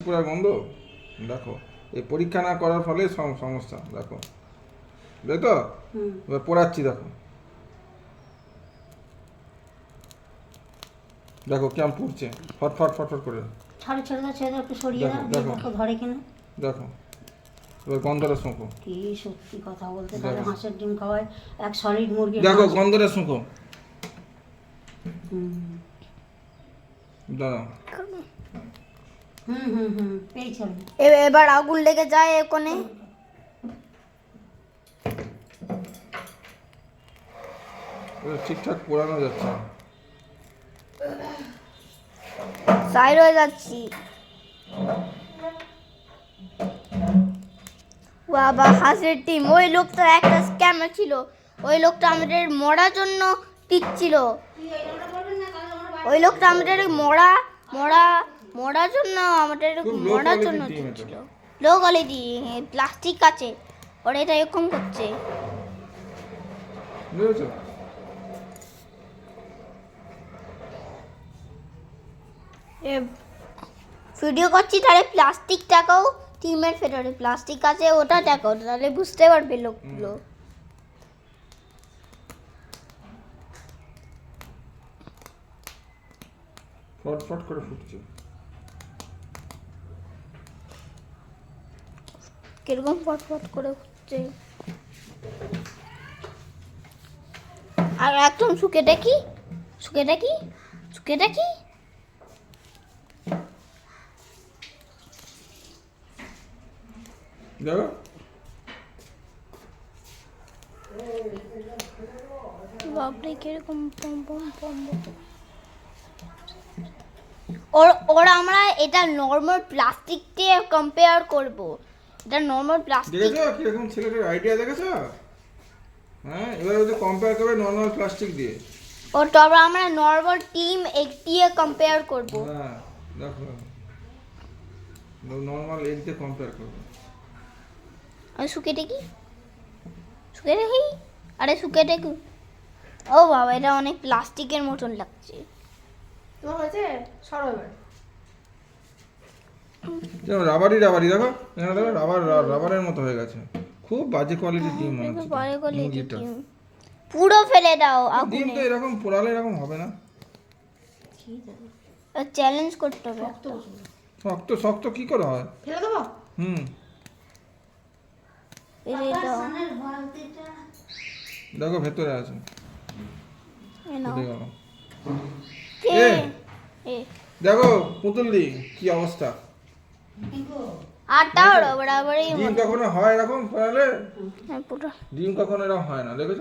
পুরা গন্ধ। দেখো এই পরীক্ষা না করার ফলে সমস্যা। দেখো বুঝলে তো? এবার পোড়াচ্ছি, দেখো দেখো কেমন পুড়ছে, ফটফট ফটফট করে। ছাড়ো ছেড়ে দাও, ছেড়ে দাও, একটু সরিয়ে দাও, দেখো ধরে কিনা। দেখো এবার গন্ধটা শুঁকো। কি সত্যি কথা বলতে, তাহলে হাঁসের ডিম খাওয়ায় এক সলিড মুরগি। দেখো গন্ধটা শুঁকো। দাঁড়াও। পেয়েছি আমি। এবার আগুন লেগে যায় এখানে। ঠিকঠাক পোড়ানো যাচ্ছে না। সাইড হয়ে যাচ্ছি। বাবা হাঁসের ডিম, ওই লোকটা একটা স্ক্যামার ছিল। ওই লোকটা আমাদের মরার জন্য টিকছিল। ওই লোকটা আমাদের মরার জন্য টিকছিল। লো কোয়ালিটি প্লাস্টিক আছে, ওরা এটা এরকম করছে। বুঝেছো? ভিডিও করছি তাহলে প্লাস্টিকটাকেও টিমের ভেতরে প্লাস্টিক আছে, ওটা দেখো তাহলে বুঝতে পারবে লোকগুলো। ফটফট করে ফুটছে। কিরকম ফটফট করে ফুটছে। আর একদম শুকে দেখি। দেখো বাপরে কিরকম পম পম পম। ওরা আমরা এটা নর্মাল প্লাস্টিক দিয়ে কম্পেয়ার করব। এটা নর্মাল প্লাস্টিক। দেখেছো কিরকম ছেলেটার আইডিয়া, দেখেছো? হ্যাঁ, এবার ওদের কম্পেয়ার করবে নর্মাল প্লাস্টিক দিয়ে। ও তো আমরা নর্মাল টিম এগ দিয়ে কম্পেয়ার করব। হ্যাঁ দেখো নর্মাল এগ দিয়ে কম্পেয়ার করবে। আমি শুকে দেখি। আরে শুকে দেখি। ও বাবা, এটা অনেক প্লাস্টিকের মতন লাগছে। তোমার হয়েছে, সরো এবার। রাবারি দেখো, এখানে দেখো রাবারের মতো হয়ে গেছে। খুব বাজে কোয়ালিটির ডিম মনে হচ্ছে। বাজে কোয়ালিটির ডিম। পুরো ফেলে দাও আগুনে। ডিম তো এরকম পোড়ালে এরকম হবে না। চ্যালেঞ্জ করতে হবে। শক্ত কি করে হয়? ফেলে দেবো। ফেলে দাও। দেখো ভেতরে আছে। এই নাও। উঠে গেল। এ দেখো পুতুলদি কি অবস্থা। আর তাও বরাবরই ডিম কখনো হয় এরকম পোড়ালে? পুরো ডিম কখনো এরকম হয় না, দেখেছো?